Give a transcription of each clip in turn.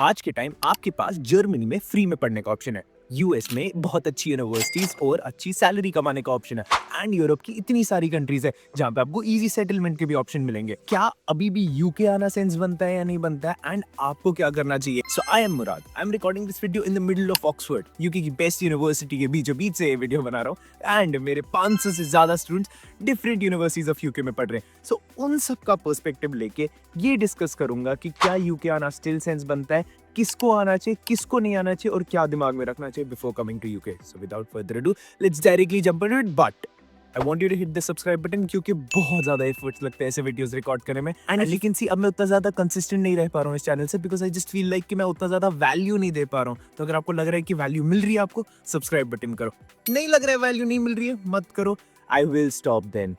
आज के टाइम आपके पास जर्मनी में फ्री में पढ़ने का ऑप्शन है, यूएस में बहुत अच्छी यूनिवर्सिटीज और अच्छी सैलरी कमाने का ऑप्शन है एंड यूरोप की इतनी सारी कंट्रीज है जहां पे आपको इजी सेटलमेंट के भी ऑप्शन मिलेंगे। क्या अभी भी यूके आना सेंस बनता है या नहीं बनता है एंड आपको क्या करना चाहिए? So I am Murad, I am recording this video in the middle of Oxford, UK की बेस्ट यूनिवर्सिटी के बीचों बीच से ये वीडियो बना रहा हूँ एंड मेरे 500 से ज्यादा students different universities of UK में पढ़ रहे हैं। सो उन सब का पर्सपेक्टिव लेके ये डिस्कस करूंगा कि क्या यूके आना स्टिल सेंस बनता है, किसको आना चाहिए, किसको नहीं आना चाहिए और क्या दिमाग में रखना चाहिए before coming to UK. So without further ado let's directly jump into it, but I want you to hit the subscribe button क्योंकि बहुत ज्यादा एफर्ट्स लगते हैं ऐसे वीडियोस रिकॉर्ड करने में एंड लेकिन सी अब मैं उतना ज्यादा कंसिस्टेंट नहीं रह पा रहा हूँ इस चैनल से because I just feel like कि मैं उतना ज्यादा वैल्यू नहीं दे पा रहा हूँ। तो अगर आपको लग रहा है कि वैल्यू मिल रही है आपको, सब्सक्राइब बटन करो। नहीं लग रहा है वैल्यू नहीं मिल रही है, मत करो, आई विल स्टॉप देन।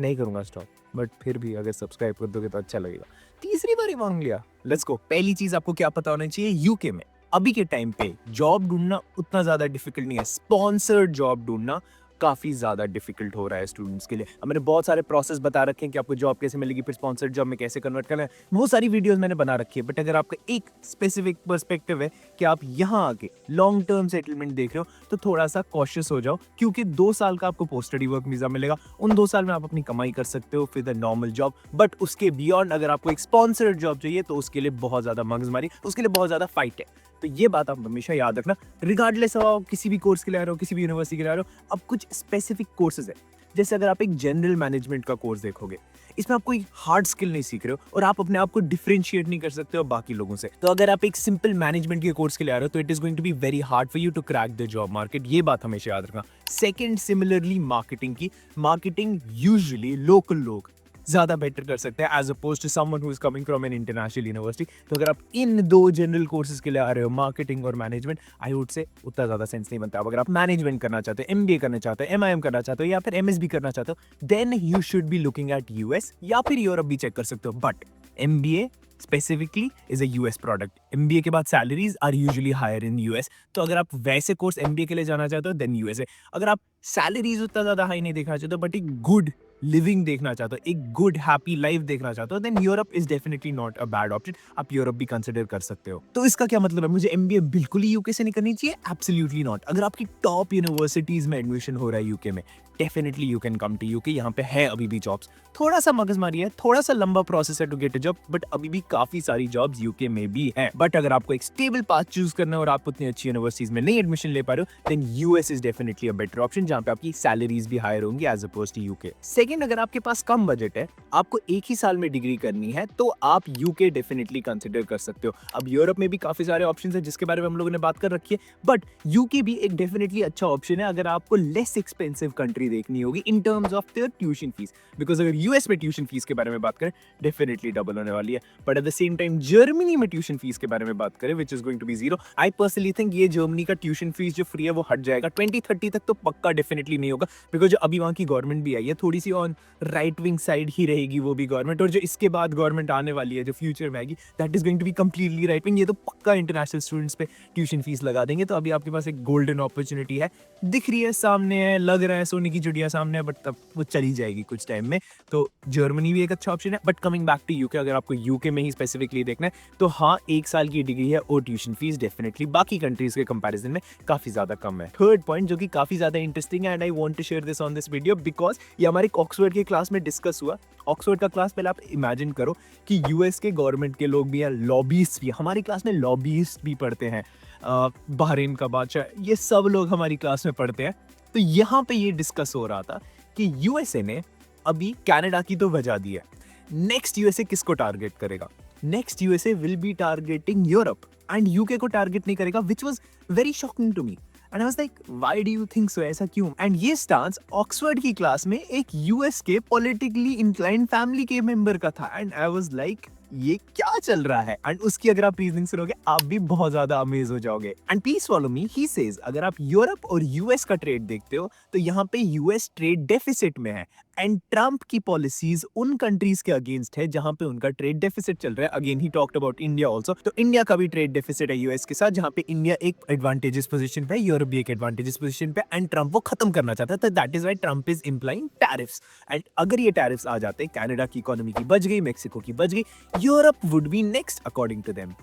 नहीं करूंगा स्टॉप, बट फिर भी अगर सब्सक्राइब कर दोगे तो अच्छा लगेगा। तीसरी बार ही मांग लिया, लेट्स गो। पहली चीज आपको क्या पता होना चाहिए, यूके में अभी के टाइम पे जॉब ढूंढना उतना ज्यादा डिफिकल्ट नहीं है। स्पॉन्सर्ड जॉब ढूंढना काफी ज्यादा डिफिकल्ट हो रहा है स्टूडेंट्स के लिए। अब मैंने बहुत सारे प्रोसेस बता रखे हैं कि आपको जॉब कैसे मिलेगी, फिर स्पॉन्सर्ड जॉब में कैसे कन्वर्ट करना है, बहुत सारी वीडियोस मैंने बना रखी है। बट अगर आपका एक स्पेसिफिक पर्सपेक्टिव है कि आप यहाँ आके लॉन्ग टर्म सेटलमेंट देख रहे हो तो थोड़ा सा कॉशियस हो जाओ, क्योंकि 2 साल का आपको पोस्ट स्टडी वर्क वीजा मिलेगा। उन 2 साल में आप अपनी कमाई कर सकते हो फिर द नॉर्मल जॉब, बट उसके बियॉन्ड अगर आपको एक स्पॉन्सर्ड जॉब चाहिए तो उसके लिए बहुत ज्यादा मगजमारी, उसके लिए बहुत ज्यादा फाइट है। तो ये बात आप हमेशा याद रखना, रिगार्डलेस आप किसी भी कोर्स के लिए आ रहे हो, किसी भी यूनिवर्सिटी के लिए आ रहे हो। अब कुछ स्पेसिफिक कोर्सेज है, जैसे अगर आप एक जनरल मैनेजमेंट का कोर्स देखोगे, इसमें आप कोई हार्ड स्किल नहीं सीख रहे हो और आप अपने आप को डिफरेंशिएट नहीं कर सकते हो बाकी लोगों से। तो अगर आप एक सिंपल मैनेजमेंट के कोर्स के लिए आ रहे हो तो it is going to be very hard for you to crack the job market. ये बात हमेशा याद रखना। Second, similarly marketing usually local लोग ज्यादा बेटर कर सकते हैं as opposed to someone who is coming from an international university. तो अगर आप इन 2 जनरल कोर्सेज के लिए आ रहे हो, मार्केटिंग और मैनेजमेंट, आई वुड से उतना ज्यादा सेंस नहीं बनता। अब अगर आप मैनेजमेंट करना चाहते हो, एमबीए करना चाहते हो, एमआईएम करना चाहते हो या फिर एमएसबी करना चाहते हो, then you should be looking at US या फिर यूरोप भी चेक कर सकते हो। But MBA specifically is a US product. MBA के बाद salaries are usually higher in US. तो अगर आप वैसे कोर्स एमबीए के लिए जाना चाहते हो देन यूएसए। अगर आप सैलरीज उतना ज्यादा हाई नहीं देखना चाहते हो बट एक गुड लिविंग देखना चाहते हो, एक गुड हैप्पी लाइफ देखना चाहते हो, then Europe is definitely not a bad option. आप यूरोप भी कंसिडर कर सकते हो। तो इसका क्या मतलब है, मुझे एमबीए बिल्कुल ही यूके से नहीं करनी चाहिए? Absolutely not. अगर आपकी टॉप यूनिवर्सिटीज में एडमिशन हो रहा है यूके में, definitely you can come to UK. यहाँ पे है अभी भी जॉब्स, थोड़ा सा मगजमारी है, थोड़ा सा लंबा प्रोसेस है to get a job, but अभी भी काफी सारी जॉब्स यूके में भी हैं। बट अगर आपको एक स्टेबल पाथ चूज करना है और आप उतनी अच्छी यूनिवर्सिटीज में नहीं एडमिशन ले पा रहे हो, then US is definitely a better option, जहां पे आपकी सैलरीज भी हायर होंगी as opposed to UK. Second, अगर आपके पास कम बजट है, आपको एक ही साल में डिग्री करनी है, तो आप यूके डेफिनेटली कंसिडर कर सकते हो। अब यूरोप में भी काफी सारे ऑप्शन है जिसके बारे में हम लोगों ने बात कर रखी है, बट यूके भी एक डेफिनेटली अच्छा ऑप्शन है अगर आपको लेस एक्सपेंसिव कंट्री देखनी होगी in terms of their tuition fees. Because अगर यूएस में ट्यूशन फीस के बारे में बात करें, डेफिनेटली डबल होने वाली है, but at the same time Germany में ट्यूशन फीस के बारे में बात करें which is going to be 0। I personally think ये जर्मनी का ट्यूशन फीस जो फ्री है वो हट जाएगा 2030 तक, तो पक्का डेफिनेटली नहीं होगा। बिकॉज जो अभी वहां की गवर्नमेंट भी आई है थोड़ी सी ऑन राइट विंग साइड ही रहेगी वो भी गवर्नमेंट, और जो इसके बाद गवर्नमेंट आने वाली है जो फ्यूचर में आएगी, that is going to be completely right wing. ये तो पक्का इंटरनेशनल स्टूडेंट्स पे ट्यूशन फीस लगा देंगे। तो अभी आपके पास एक गोल्डन अपॉर्चुनिटी है, दिख रही है, सामने है, लग रहा है सोने की चिड़िया सामने है, बट तब वो चली जाएगी कुछ टाइम में। तो जर्मनी भी एक अच्छा ऑप्शन है। But coming back to UK, अगर आपको यूके में ही स्पेसिफिकली देखना है तो हाँ, 1 साल की डिग्री है और ट्यूशन फीस डेफिनेटली बाकी कंट्रीज के कंपैरिजन में काफी ज्यादा कम है। थर्ड पॉइंट जो कि काफी ज्यादा इंटरेस्टिंग है and I want to share this on this video because ये हमारे ऑक्सफोर्ड के क्लास में डिस्कस हुआ। ऑक्सफोर्ड का क्लास, पहले आप इमेजिन करो कि यूएस के गवर्नमेंट के लोग भी हैं, लॉबीस्ट भी, हमारी क्लास में लॉबीस्ट भी पढ़ते हैं, बहरीन का बादशाह, ये सब लोग हमारी क्लास में पढ़ते हैं। तो यहाँ पे ये डिस्कस हो रहा था कि यूएसए ने अभी कनाडा की तो वजह दी है, नेक्स्ट यूएसए किसको टारगेट करेगा? Next USA will be targeting Europe and UK को टारगेट नहीं करेगा, which was very shocking to me and I was like why do you think so, ऐसा क्यों? एंड ये स्टांस ऑक्सफोर्ड की क्लास में एक यूएस के पॉलिटिकली इंक्लाइंड फैमिली के मेंबर का था एंड आई वाज लाइक ये क्या चल रहा है? एंड उसकी अगर आप रीजनिंग सुनोगे आप भी बहुत ज्यादा अमेज हो जाओगे। And please follow me, he says अगर आप यूरोप और यूएस का ट्रेड देखते हो तो यहाँ पे यूएस ट्रेड डेफिसिट में है एंड ट्रम्प की पॉलिसीज उन कंट्रीज के अगेंस्ट है जहां पे उनका ट्रेड डेफिसिट चल रहा है। Again he talked about India also, तो इंडिया का भी ट्रेड डेफिसिट है यूएस के साथ, जहां पे इंडिया एक एडवांटेजेस पोजीशन पे है, यूरोप भी एक एडवांटेजेस पोजीशन पे, एंड ट्रम्प वो खत्म करना चाहता है। तो that is why Trump is implying tariffs. And अगर ये टैरिफ्स आ जाते, कनाडा की इकोनॉमी की बच गई, मेक्सिको की बच गई, Europe would be next according to them.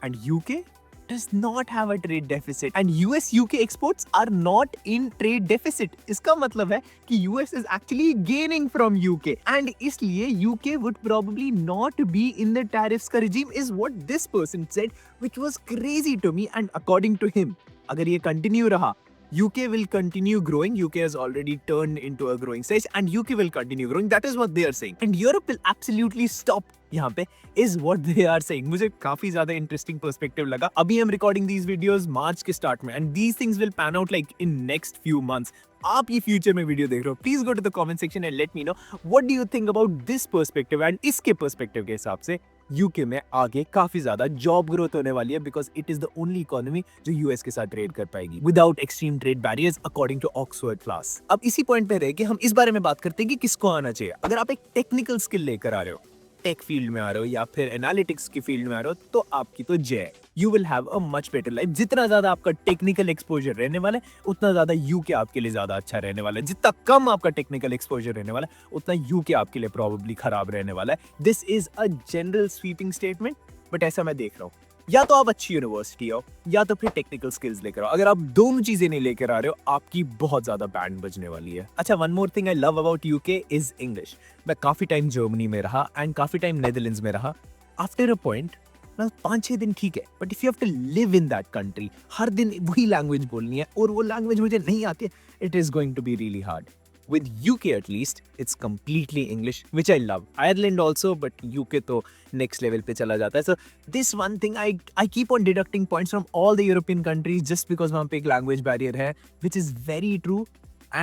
and UK does not have a trade deficit and US UK exports are not in trade deficit. इसका मतलब है कि US is actually gaining from UK and इसलिए UK would probably not be in the tariffs का regime is what this person said, which was crazy to me. And according to him, अगर ये continue रहा, UK will continue growing. UK has already turned into a growing stage and UK will continue growing. That is what they are saying. And Europe will absolutely stop यहाँ पे is what they are saying. मुझे काफी ज्यादा interesting perspective लगा. अभी हम recording these videos मार्च के start में and these things will pan out like in next few months. आप ये फ्यूचर में वीडियो देख रहे हो, please go to the comment section and let me know what do you think about this perspective. And इसके perspective के हिसाब से यूके में आगे काफी ज्यादा जॉब ग्रोथ होने वाली है because it is the only economy जो यूएस के साथ ट्रेड कर पाएगी without extreme trade barriers according to Oxford class. अब इसी पॉइंट पे रह के हम इस बारे में बात करते हैं कि किसको आना चाहिए. अगर आप एक टेक्निकल स्किल लेकर आ रहे हो, टेक फील्ड में आ रहे हो या फिर एनालिटिक्स की फील्ड में आ रहे हो, तो आपकी तो जय. You will have a much better life. जितना ज्यादा आपका टेक्निकल एक्सपोजर रहने वाला है उतना ज्यादा यूके आपके लिए ज्यादा अच्छा रहने वाला है. जितना कम आपका टेक्निकल एक्सपोजर रहने वाला है उतना यूके आपके लिए प्रोबेबली खराब रहने वाला है. This is a general sweeping statement but ऐसा मैं देख रहा हूँ. या तो आप अच्छी यूनिवर्सिटी हो या तो फिर टेक्निकल स्किल्स लेकर आओ. अगर आप दोनों चीजें नहीं लेकर आ रहे हो आपकी बहुत ज्यादा बैंड बजने वाली है. अच्छा, one more thing I love about UK is English. मैं काफी टाइम जर्मनी में रहा एंड काफी टाइम नेदरलैंड्स में रहा. आफ्टर अ पॉइंट 5-6 दिन ठीक है but if you have to live in that country, हर दिन वही लैंग्वेज बोलनी है और वो लैंग्वेज मुझे नहीं आती है, it is going to be really hard. With UK at least, it's completely English, which I love. Ireland also, but UK तो next level पे चला जाता है. So this one thing I keep on deducting points from all the European countries just because वहाँ पे एक language barrier है, which is very true.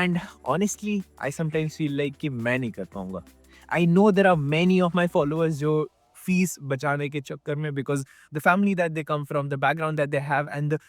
And honestly, I sometimes feel like कि मैं नहीं कर पाऊँगा. I know there are many of my followers जो फीस बचाने के चक्कर में because the family that they come from, the background that they have, and the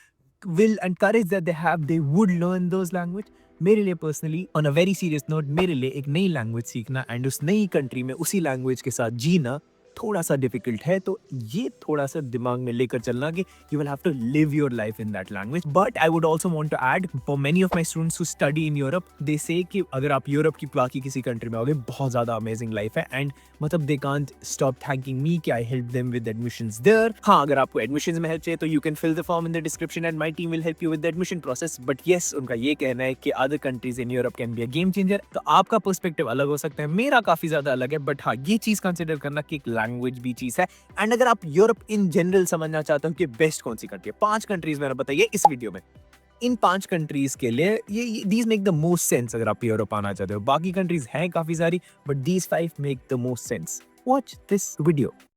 will and courage that they have, they would learn those language. मेरे लिए personally on a very serious note, मेरे लिए एक नई language सीखना and उस नई country में उसी लैंग्वेज के साथ जीना थोड़ा सा डिफिकल्ट है. तो ये थोड़ा सा दिमाग में लेकर चलना कि you will have to live your life in that language. But I would also want to add for many of my students who study in Europe, they say कि अगर आप यूरोप की बाकी किसी कंट्री में आओगे बहुत ज्यादा अमेजिंग लाइफ है एंड मतलब they can't stop thanking me कि I help them with admissions there. हाँ, अगर आपको एडमिशंस में हेल्प चाहिए तो you can fill the form in the description and my team will help you with the admission process. But yes, उनका ये कहना है कि other countries in Europe can be a game changer. तो आपका पर्सपेक्टिव अलग हो सकता है, मेरा काफी ज्यादा अलग है. बट हाँ, ये चीज कंसिडर करना कि एक लैंग्वेज भी चीज है. एंड अगर आप यूरोप इन जनरल समझना चाहते हो कि बेस्ट कौन सी कंट्री है, 5 कंट्रीज मैंने बताइए इस वीडियो में. इन 5 कंट्रीज के लिए ये these make the most sense अगर आप यूरोप आना चाहते हो. बाकी कंट्रीज हैं काफी सारी but these 5 make the most sense. Watch this video.